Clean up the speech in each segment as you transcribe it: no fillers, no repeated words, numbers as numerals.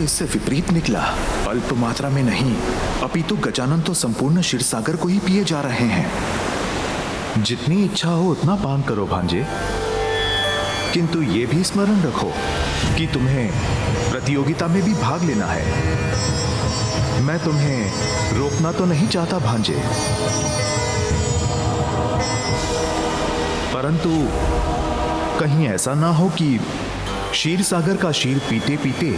तो इससे विपरीत निकला। अल्प मात्रा में नहीं, अपितु गजानन तो संपूर्ण क्षीरसागर को ही पिए जा रहे हैं। जितनी इच्छा हो उतना पान करो भांजे, किंतु ये भी स्मरण रखो कि तुम्हें प्रतियोगिता में भी भाग लेना है। मैं तुम्हें रोकना तो नहीं चाहता भांजे, परंतु कहीं ऐसा ना हो कि क्षीरसागर का क्षीर पीते पीते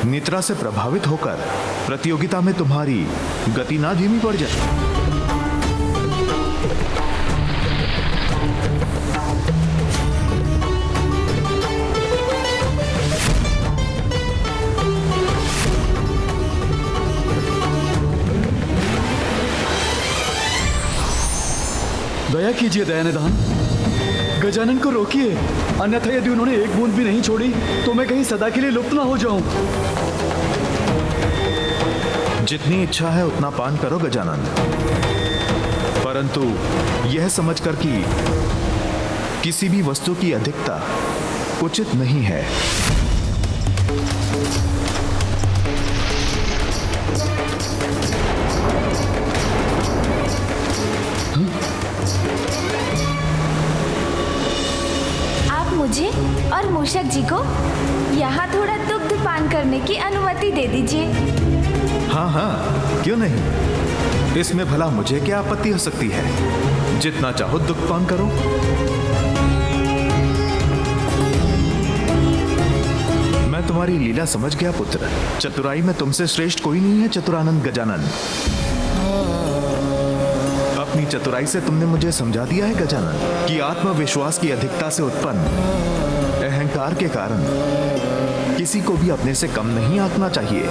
निद्रा से प्रभावित होकर प्रतियोगिता में तुम्हारी गति ना धीमी पड़ जाए। दया कीजिए दयानिधान, गजानन को रोकिए, अन्यथा यदि उन्होंने एक बूंद भी नहीं छोड़ी तो मैं कहीं सदा के लिए लुप्त ना हो जाऊं। जितनी इच्छा है उतना पान करो गजानन, परंतु यह समझकर कि किसी भी वस्तु की अधिकता उचित नहीं है। मुझे और मूषक जी को यहाँ थोड़ा दुग्ध पान करने की अनुमति दे दीजिए। हाँ हाँ, क्यों नहीं। इसमें भला मुझे क्या आपत्ति हो सकती है। जितना चाहो दुग्ध पान करो। मैं तुम्हारी लीला समझ गया पुत्र। चतुराई में तुमसे श्रेष्ठ कोई नहीं है चतुरानंद गजानन। अपनी चतुराई से तुमने मुझे समझा दिया है गजानन कि आत्मविश्वास की अधिकता से उत्पन्न अहंकार के कारण किसी को भी अपने से कम नहीं आंकना चाहिए।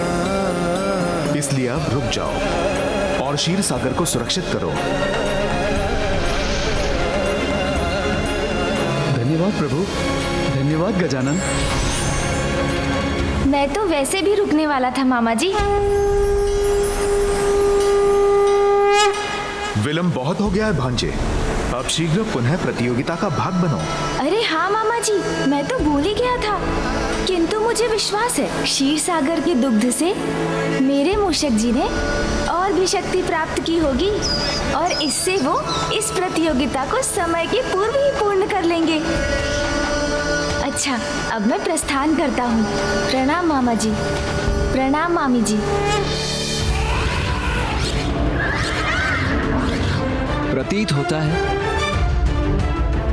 इसलिए अब रुक जाओ और क्षीरसागर को सुरक्षित करो। धन्यवाद प्रभु, धन्यवाद गजानन। मैं तो वैसे भी रुकने वाला था मामा जी। विलंब बहुत हो गया है भांजे, अब शीघ्र पुनः प्रतियोगिता का भाग बनो। अरे हाँ मामा जी, मैं तो भूल ही गया था, किंतु मुझे विश्वास है क्षीरसागर के दुग्ध से मेरे मूषक जी ने और भी शक्ति प्राप्त की होगी और इससे वो इस प्रतियोगिता को समय के पूर्व ही पूर्ण कर लेंगे। अच्छा, अब मैं प्रस्थान करता हूँ। प्रणाम मामा जी। प्रणाम मामी जी। प्रतीत होता है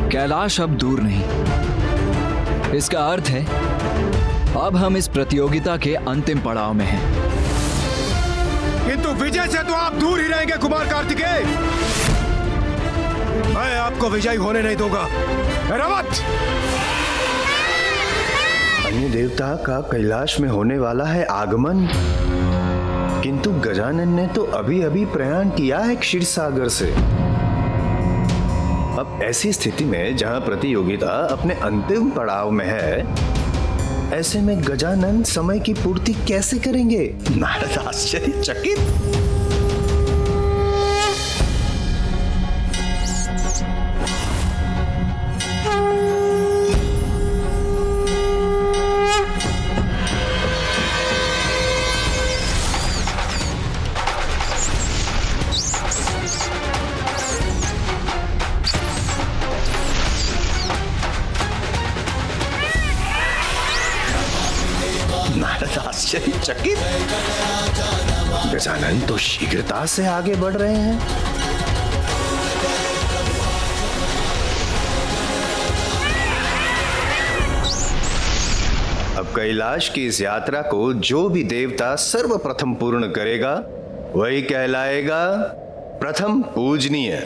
कैलाश अब दूर नहीं। इसका अर्थ है अब हम इस प्रतियोगिता के अंतिम पड़ाव में हैं। किंतु विजय से तो आप दूर ही रहेंगे कुमार कार्तिकेय। मैं आपको विजयी होने नहीं दूंगा। रवत! अन्य देवता का कैलाश में होने वाला है आगमन, किंतु गजानन ने तो अभी अभी प्रयाण किया है क्षीरसागर से। अब ऐसी स्थिति में जहां प्रतियोगिता अपने अंतिम पड़ाव में है, ऐसे में गजानन समय की पूर्ति कैसे करेंगे? नारद आश्चर्यचकित। आश्चर्यचकित। गजानन तो शीघ्रता से आगे बढ़ रहे हैं। अब कैलाश की इस यात्रा को जो भी देवता सर्वप्रथम पूर्ण करेगा वही कहलाएगा प्रथम पूजनीय।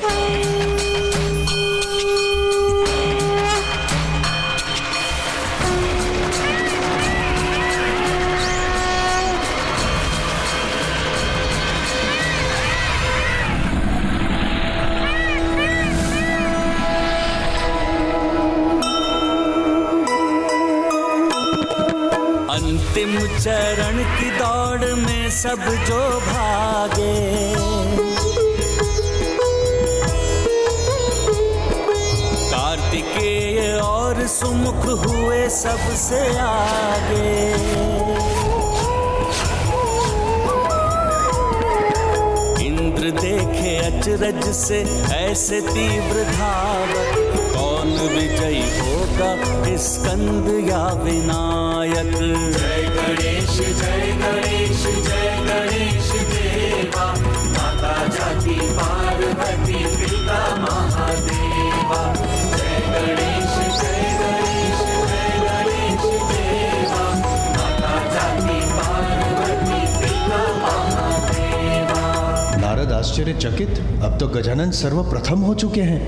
अंतिम चरण की दौड़ में सब जो भागे, कार्तिकेय और सुमुख हुए सबसे आगे। इंद्र देखे अचरज से ऐसे तीव्र धावक, कौन विजयी होगा स्कंद या विनायक। जय गणेश जय गणेश जय गणेश देवा, माता जाति पार्वती पिता महादेवा। जय गणेश जय गणेश जय गणेश देवा, माता जाति पार्वती पिता महादेवा। नारद आश्चर्यचकित, अब तो गजानन सर्वप्रथम हो चुके हैं।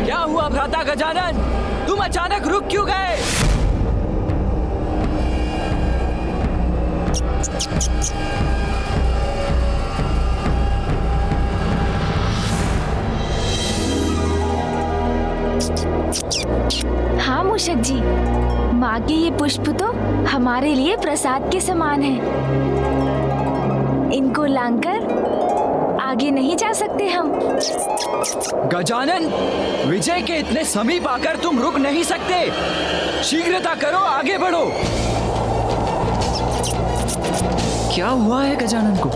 क्या हुआ भ्राता गजानन, तुम अचानक रुक क्यों गए? हाँ मूषक जी, माँ के ये पुष्प तो हमारे लिए प्रसाद के समान है। इनको लांघकर आगे नहीं जा सकते हम। गजानन, विजय के इतने समीप आकर तुम रुक नहीं सकते। शीघ्रता करो, आगे बढ़ो। क्या हुआ है गजानन को?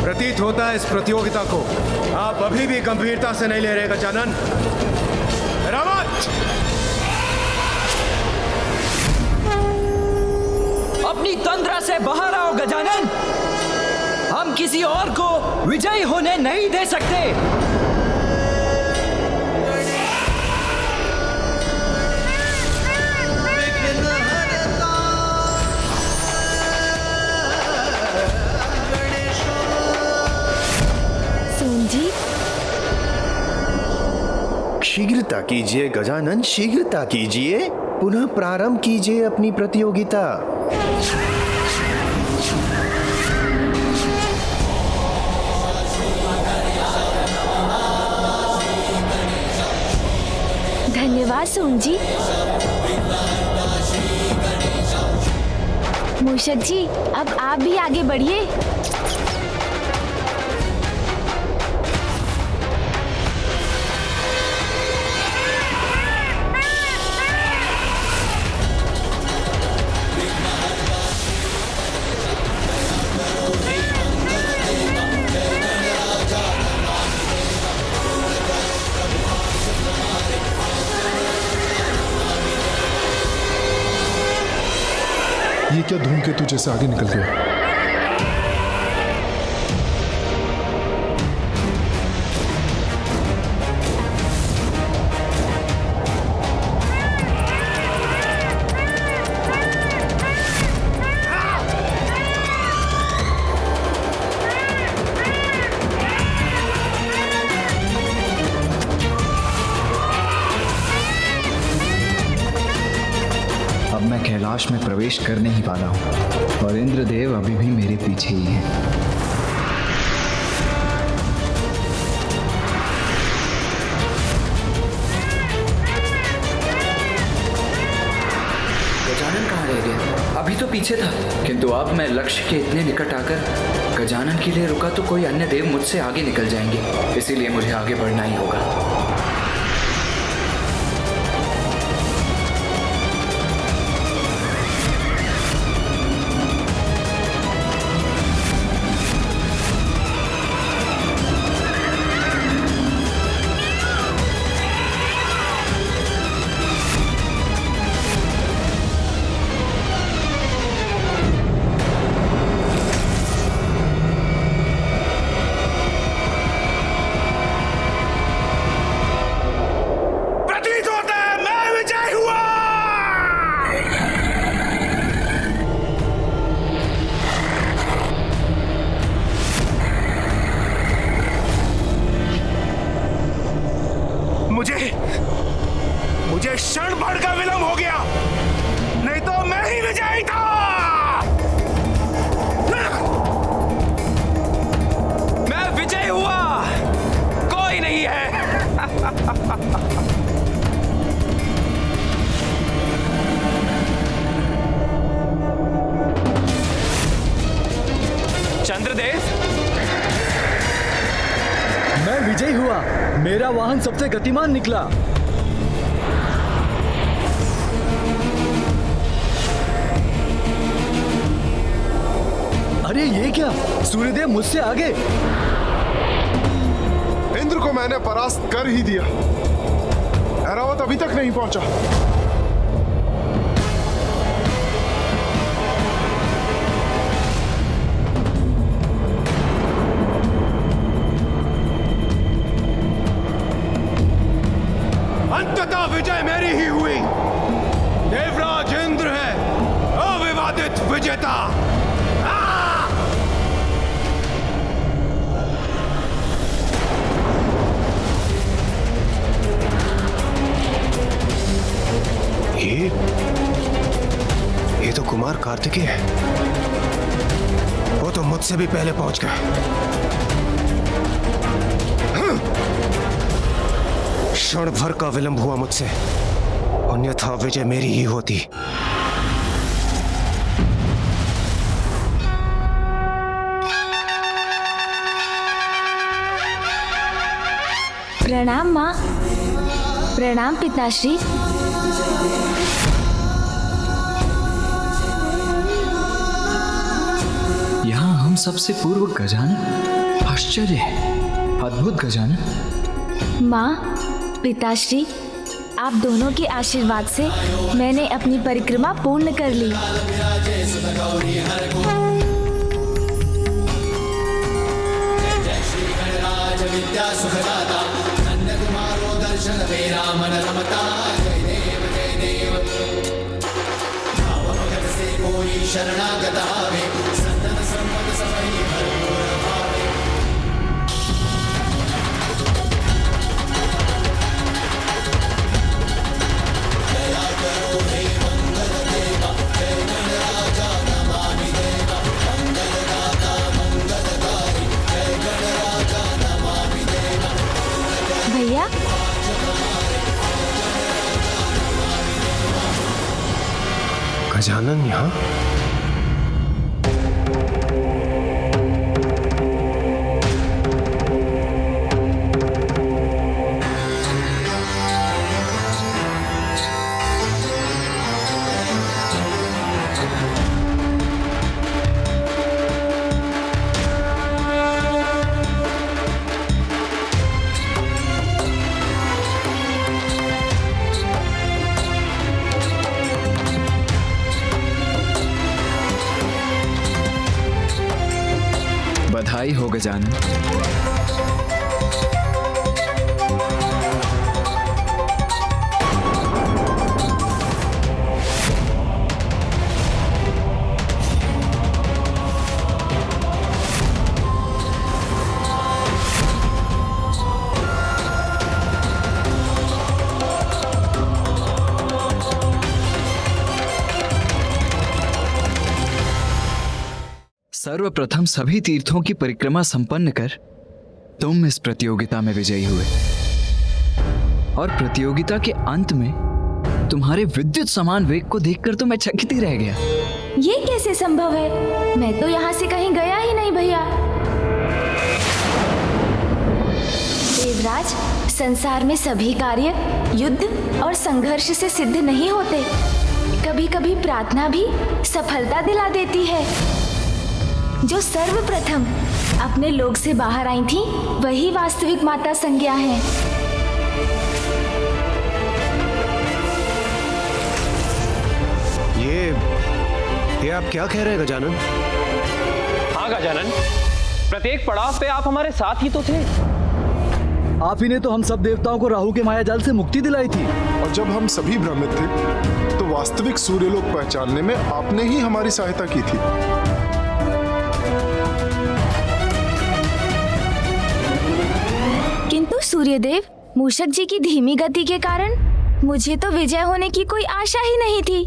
प्रतीत होता है इस प्रतियोगिता को आप अभी भी गंभीरता से नहीं ले रहे गजानन। रावत, अपनी तंद्रा से बाहर आओ गजानन। हम किसी और को विजयी होने नहीं दे सकते। सोन जी, शीघ्रता कीजिए गजानन, शीघ्रता कीजिए। पुनः प्रारंभ कीजिए अपनी प्रतियोगिता। धन्यवाद सोन जी। मूषक जी, अब आप भी आगे बढ़िए। ये क्या धूमकेतु जैसे आगे निकल गया? अब मैं कैलाश में प्रवेश कर नहीं वाला हूँ और इंद्रदेव अभी भी मेरे पीछे ही हैं। गजानन कहाँ रह गया? अभी तो पीछे था, किंतु अब मैं लक्ष्य के इतने निकट आकर गजानन के लिए रुका तो कोई अन्य देव मुझसे आगे निकल जाएंगे, इसीलिए मुझे आगे बढ़ना ही होगा। मुझे क्षण भर का विलंब हो गया, नहीं तो मैं ही विजयी था। मैं विजयी हुआ। चंद्रदेव, मैं विजयी हुआ। मेरा वाहन सबसे गतिमान निकला। अरे ये क्या, सूर्यदेव मुझसे आगे। इंद्र को मैंने परास्त कर ही दिया। ऐरावत अभी तक नहीं पहुंचा। अंततः विजय मेरी ही हुई। देवराज इंद्र है अविवादित विजेता। ये तो कुमार कार्तिकेय है। वो तो मुझसे भी पहले पहुंच गए। क्षण भर का विलंब हुआ मुझसे, अन्यथा विजय मेरी ही होती। प्रणाम माँ। प्रणाम पिताश्री। यहाँ हम सबसे पूर्व गजानन। आश्चर्य है, अद्भुत गजानन। माँ, पिताश्री, आप दोनों के आशीर्वाद से मैंने अपनी परिक्रमा पूर्ण कर ली। भैया, गजानन यहाँ? बधाई हो गजानन। सर्वप्रथम सभी तीर्थों की परिक्रमा संपन्न कर तुम इस प्रतियोगिता में विजयी हुए, और प्रतियोगिता के अंत में तुम्हारे विद्युत समान वेग को देखकर तो मैं चकित ही रह गया। ये कैसे संभव है? मैं तो यहाँ से कहीं गया ही नहीं भैया। देवराज, संसार में सभी कार्य युद्ध और संघर्ष से सिद्ध नहीं होते। कभी कभी प्रार्थना भी सफलता दिला देती है। जो सर्वप्रथम अपने लोक से बाहर आई थी, वही वास्तविक माता संज्ञा है। ये आप क्या कह रहे हैं गजानन? हाँ गजानन, प्रत्येक पड़ाव पे आप हमारे साथ ही तो थे। आप ही ने तो हम सब देवताओं को राहु के माया जाल से मुक्ति दिलाई थी। और जब हम सभी भ्रमित थे तो वास्तविक सूर्यलोक पहचानने में आपने ही हमारी सहायता की थी। किंतु सूर्यदेव, मूषक जी की धीमी गति के कारण मुझे तो विजय होने की कोई आशा ही नहीं थी।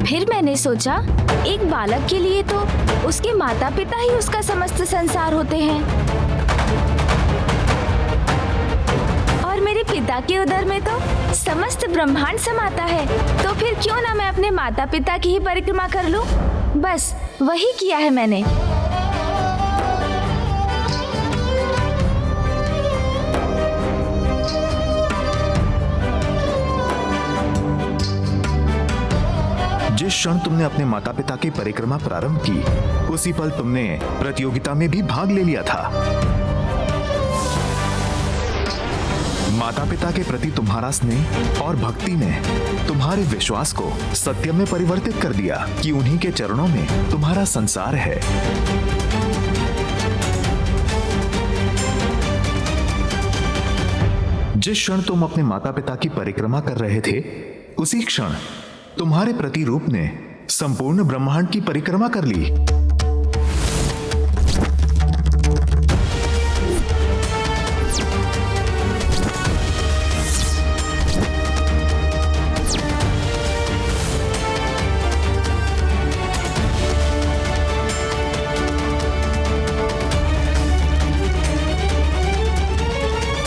फिर मैंने सोचा, एक बालक के लिए तो उसके माता पिता ही उसका समस्त संसार होते हैं। पिता के उदर में तो समस्त ब्रह्मांड समाता है, तो फिर क्यों ना मैं अपने माता पिता की ही परिक्रमा कर लूं? बस वही किया है मैंने। जिस क्षण तुमने अपने माता पिता की परिक्रमा प्रारंभ की, उसी पल तुमने प्रतियोगिता में भी भाग ले लिया था। माता पिता के प्रति तुम्हारा स्नेह और भक्ति ने तुम्हारे विश्वास को सत्य में परिवर्तित कर दिया कि उन्हीं के चरणों में तुम्हारा संसार है। जिस क्षण तुम अपने माता पिता की परिक्रमा कर रहे थे, उसी क्षण तुम्हारे प्रतिरूप ने संपूर्ण ब्रह्मांड की परिक्रमा कर ली।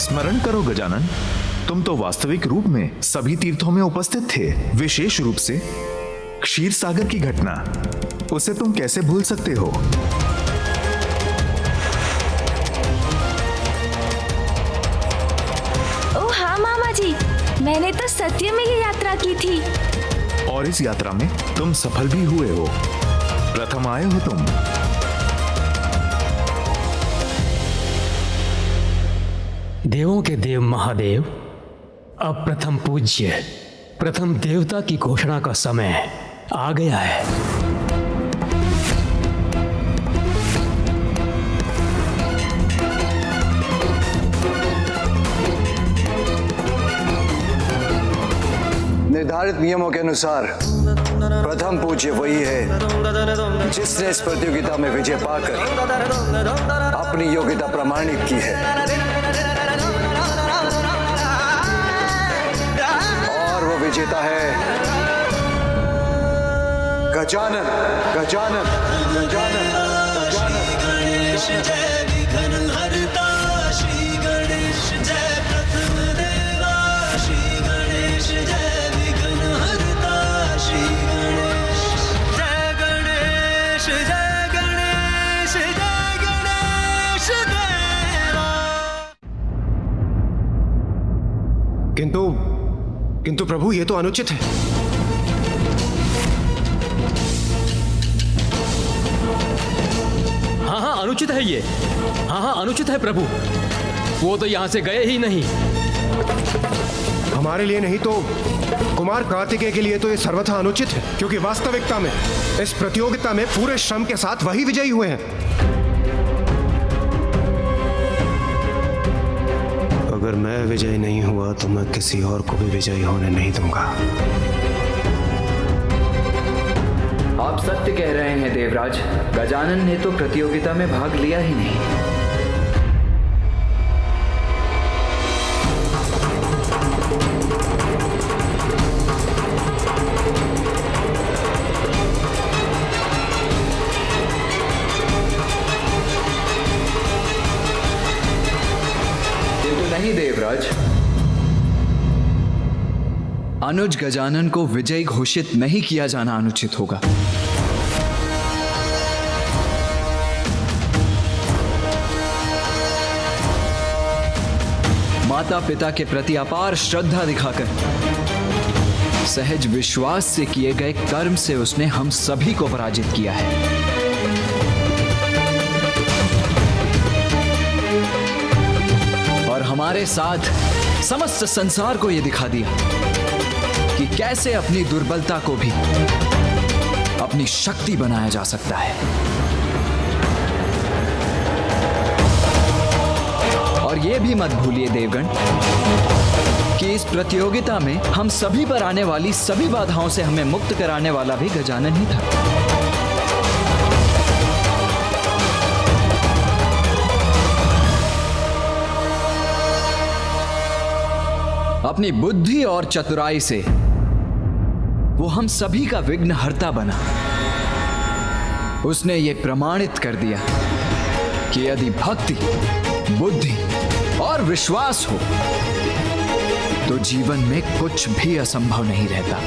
स्मरण करो गजानन, तुम तो वास्तविक रूप में सभी तीर्थों में उपस्थित थे। विशेष रूप से क्षीर सागर की घटना, उसे तुम कैसे भूल सकते हो? ओह हाँ मामा जी, मैंने तो सत्य में ये यात्रा की थी। और इस यात्रा में तुम सफल भी हुए हो। प्रथम आए हो तुम। देवों के देव महादेव, अब प्रथम पूज्य, प्रथम देवता की घोषणा का समय आ गया है। निर्धारित नियमों के अनुसार प्रथम पूज्य वही है जिसने इस प्रतियोगिता में विजय पाकर अपनी योग्यता प्रमाणित की है, और वो विजेता है गजानन। गजानन गजानन गजानन। जय विघ्न हरता श्री गणेश, जय प्रथम देवा श्री गणेश, जय विघ्न हरता श्री गणेश, जय गणेश, जय गणेश, जय गणेश देवा। किंतु प्रभु, ये तो अनुचित है। हाँ अनुचित है ये। हाँ अनुचित है प्रभु। वो तो यहाँ से गए ही नहीं। हमारे लिए नहीं तो कुमार कार्तिकेय के लिए तो ये सर्वथा अनुचित है, क्योंकि वास्तविकता में इस प्रतियोगिता में पूरे श्रम के साथ वही विजयी हुए हैं। अगर मैं विजयी नहीं हुआ तो मैं किसी और को भी विजयी होने नहीं दूंगा। आप सत्य कह रहे हैं देवराज। गजानन ने तो प्रतियोगिता में भाग लिया ही नहीं। किंतु नहीं देवराज, अनुज गजानन को विजयी घोषित नहीं किया जाना अनुचित होगा। माता पिता के प्रति अपार श्रद्धा दिखाकर सहज विश्वास से किए गए कर्म से उसने हम सभी को पराजित किया है। और हमारे साथ समस्त संसार को यह दिखा दिया कि कैसे अपनी दुर्बलता को भी अपनी शक्ति बनाया जा सकता है। और यह भी मत भूलिए देवगण कि इस प्रतियोगिता में हम सभी पर आने वाली सभी बाधाओं से हमें मुक्त कराने वाला भी गजानन ही था। अपनी बुद्धि और चतुराई से वो हम सभी का विघ्नहर्ता बना। उसने ये प्रमाणित कर दिया कि यदि भक्ति, बुद्धि और विश्वास हो तो जीवन में कुछ भी असंभव नहीं रहता।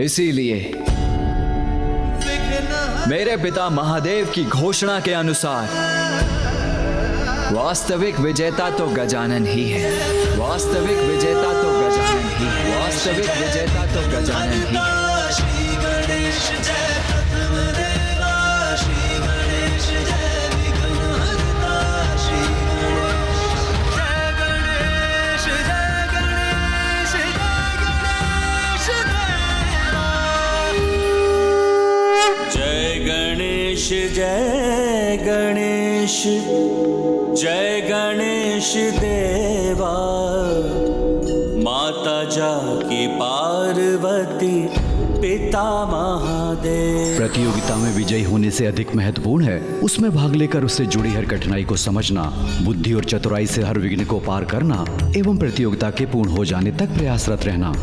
इसीलिए मेरे पिता महादेव की घोषणा के अनुसार वास्तविक विजेता तो गजानन ही है। वास्तविक विजेता तो गजानन ही है। वास्तविक विजेता तो गजानन ही है। जय गणेश जय गणेश देवा, माता जाकी पार्वती पिता महादेव। प्रतियोगिता में विजयी होने से अधिक महत्वपूर्ण है उसमें भाग लेकर उससे जुड़ी हर कठिनाई को समझना, बुद्धि और चतुराई से हर विघ्न को पार करना एवं प्रतियोगिता के पूर्ण हो जाने तक प्रयासरत रहना।